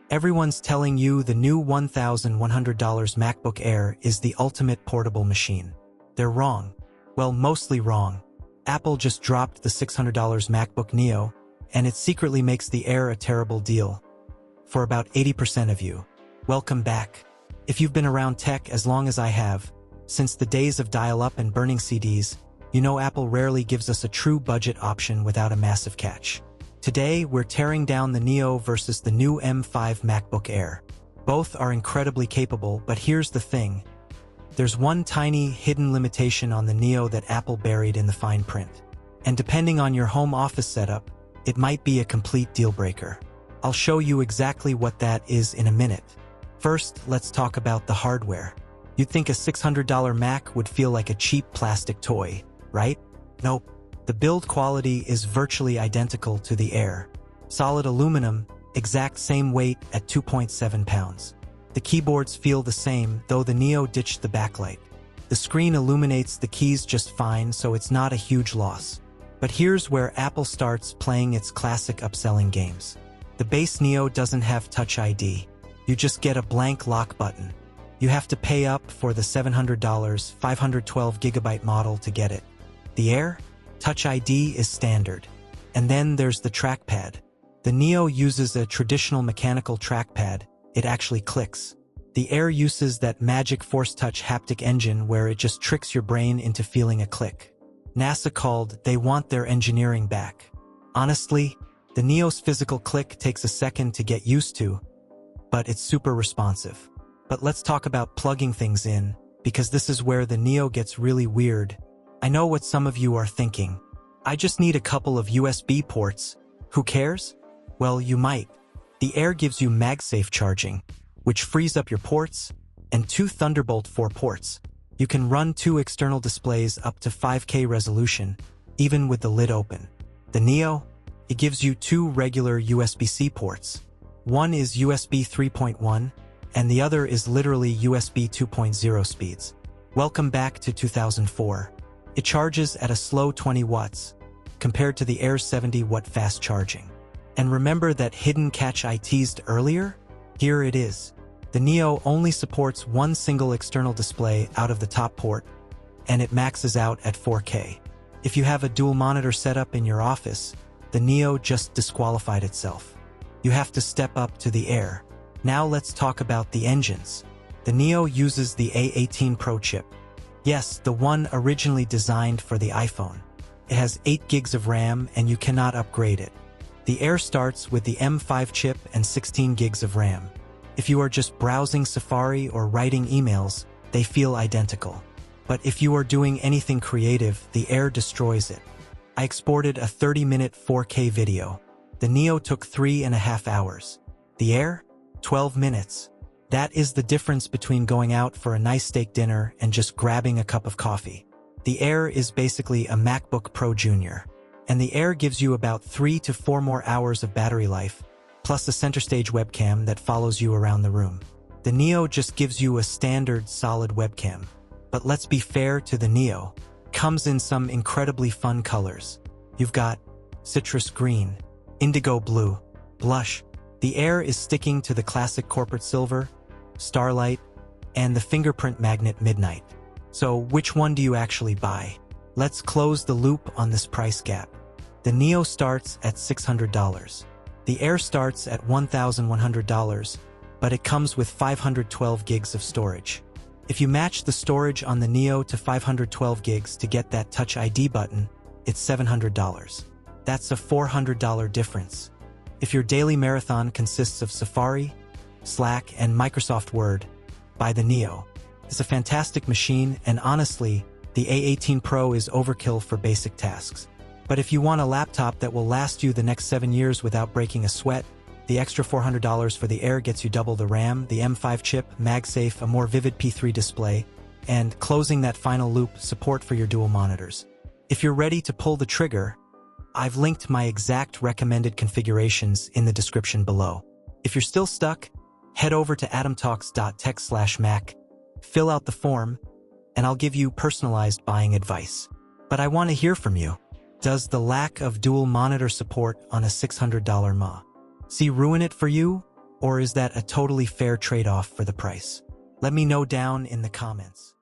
Everyone's telling you the new $1,100 MacBook Air is the ultimate portable machine. They're wrong. Well, mostly wrong. Apple just dropped the $600 MacBook Neo, and it secretly makes the Air a terrible deal. For about 80% of you, welcome back. If you've been around tech as long as I have, since the days of dial-up and burning CDs, you know Apple rarely gives us a true budget option without a massive catch. Today, we're tearing down the Neo versus the new M5 MacBook Air. Both are incredibly capable, but here's the thing. There's one tiny, hidden limitation on the Neo that Apple buried in the fine print. And depending on your home office setup, it might be a complete deal breaker. I'll show you exactly what that is in a minute. First, let's talk about the hardware. You'd think a $600 Mac would feel like a cheap plastic toy, right? Nope. The build quality is virtually identical to the Air. Solid aluminum, exact same weight at 2.7 pounds. The keyboards feel the same, though the Neo ditched the backlight. The screen illuminates the keys just fine, so it's not a huge loss. But here's where Apple starts playing its classic upselling games. The base Neo doesn't have Touch ID. You just get a blank lock button. You have to pay up for the $700 512GB model to get it. The Air? Touch ID is standard. And then there's the trackpad. The Neo uses a traditional mechanical trackpad. It actually clicks. The Air uses that magic Force Touch haptic engine where it just tricks your brain into feeling a click. NASA called, they want their engineering back. Honestly, the Neo's physical click takes a second to get used to, but it's super responsive. But let's talk about plugging things in, because this is where the Neo gets really weird. I know what some of you are thinking. I just need a couple of USB ports. Who cares? Well, you might. The Air gives you MagSafe charging, which frees up your ports, and 2 Thunderbolt 4 ports. You can run 2 external displays up to 5K resolution, even with the lid open. The Neo? It gives you 2 regular USB-C ports. One is USB 3.1, and the other is literally USB 2.0 speeds. Welcome back to 2004. It charges at a slow 20 watts, compared to the Air's 70-watt fast charging. And remember that hidden catch I teased earlier? Here it is. The Neo only supports one single external display out of the top port, and it maxes out at 4K. If you have a dual monitor setup in your office, the Neo just disqualified itself. You have to step up to the Air. Now let's talk about the engines. The Neo uses the A18 Pro chip. Yes, the one originally designed for the iPhone. It has 8 gigs of RAM and you cannot upgrade it. The Air starts with the M5 chip and 16 gigs of RAM. If you are just browsing Safari or writing emails, they feel identical. But if you are doing anything creative, the Air destroys it. I exported a 30-minute 4K video. The Neo took 3.5 hours. The Air? 12 minutes. That is the difference between going out for a nice steak dinner and just grabbing a cup of coffee. The Air is basically a MacBook Pro Jr. And the Air gives you about 3 to 4 more hours of battery life, plus a center stage webcam that follows you around the room. The Neo just gives you a standard solid webcam. But let's be fair to the Neo. Comes in some incredibly fun colors. You've got citrus green, indigo blue, blush. The Air is sticking to the classic corporate silver, starlight, and the fingerprint magnet midnight. So which one do you actually buy? Let's close the loop on this price gap. The Neo starts at $600. The Air starts at $1,100, but it comes with 512 gigs of storage. If you match the storage on the Neo to 512 gigs to get that Touch ID button, it's $700. That's a $400 difference. If your daily marathon consists of Safari, Slack, and Microsoft Word, buy the Neo. It's a fantastic machine, and honestly, the A18 Pro is overkill for basic tasks. But if you want a laptop that will last you the next 7 years without breaking a sweat, the extra $400 for the Air gets you double the RAM, the M5 chip, MagSafe, a more vivid P3 display, and closing that final loop, support for your dual monitors. If you're ready to pull the trigger, I've linked my exact recommended configurations in the description below. If you're still stuck, head over to adamtalks.tech/Mac, fill out the form, and I'll give you personalized buying advice. But I want to hear from you. Does the lack of dual monitor support on a $600 MA ruin it for you? Or is that a totally fair trade-off for the price? Let me know down in the comments.